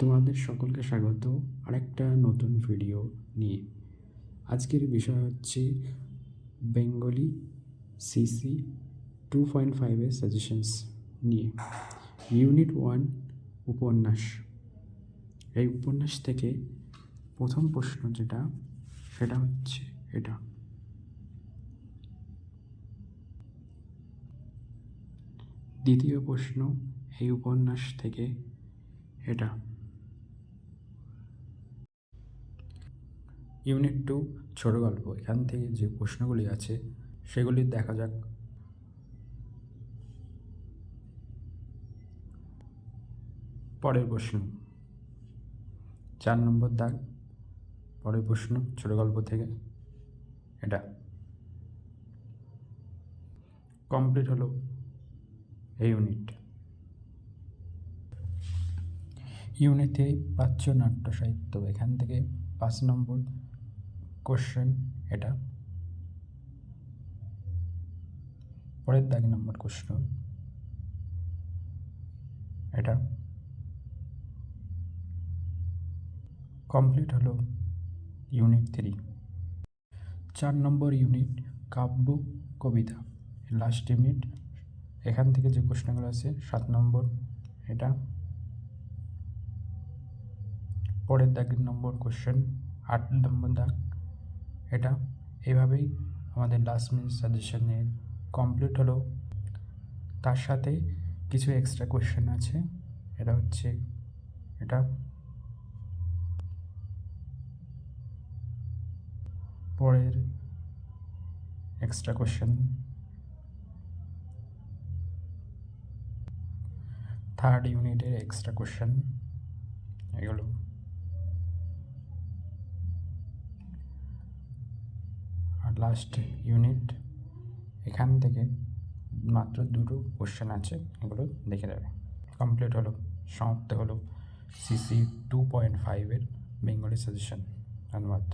তোমাদের সকলকে স্বাগত আরেকটা নতুন ভিডিও নিয়ে। আজকের বিষয় হচ্ছে বেঙ্গলি সিসি 2.5-এর সাজেশনস নিয়ে। ইউনিট 1 উপন্যাস। এই উপন্যাস থেকে প্রথম প্রশ্ন সেটা হচ্ছে এটা। দ্বিতীয় প্রশ্ন এই উপন্যাস থেকে এটা। ইউনিট 2 ছোট গল্প। এখান থেকে যে প্রশ্নগুলি আছে সেগুলি দেখা যাক। পরের প্রশ্ন 4 নম্বর দাগ। পরের প্রশ্ন ছোট গল্প থেকে এটা। কমপ্লিট হলো এই ইউনিট। ইউনিট 3 প্রাচ্য নাট্য সাহিত্য। এখান থেকে 5 নম্বর কোশ্চেন এটা। পরের দাগ নম্বর প্রশ্ন এটা। কমপ্লিট হলো ইউনিট 3। 4 নম্বর ইউনিট কাব্য কবিতা, লাস্ট ইউনিট। এখান থেকে যে প্রশ্নগুলো আছে 7 নম্বর এটা। পরের দাগের নম্বর কোশ্চেন 8 নম্বর দাগ এটা। এভাবেই আমাদের লাস্ট মিনিট সাজেশনের কমপ্লিট হলো। তার সাথে কিছু এক্সট্রা কোশ্চেন আছে, এটা হচ্ছে এটা। পরের এক্সট্রা কোশ্চেন থার্ড ইউনিটের এক্সট্রা কোশ্চেন এগুলো। আর লাস্ট ইউনিট এখান থেকে মাত্র 2টো কোশ্চেন আছে, এগুলো দেখে নেবে। কমপ্লিট হলো, সমাপ্ত হলো সিসি 2.5-এর বেঙ্গলি সাজেশন। ধন্যবাদ।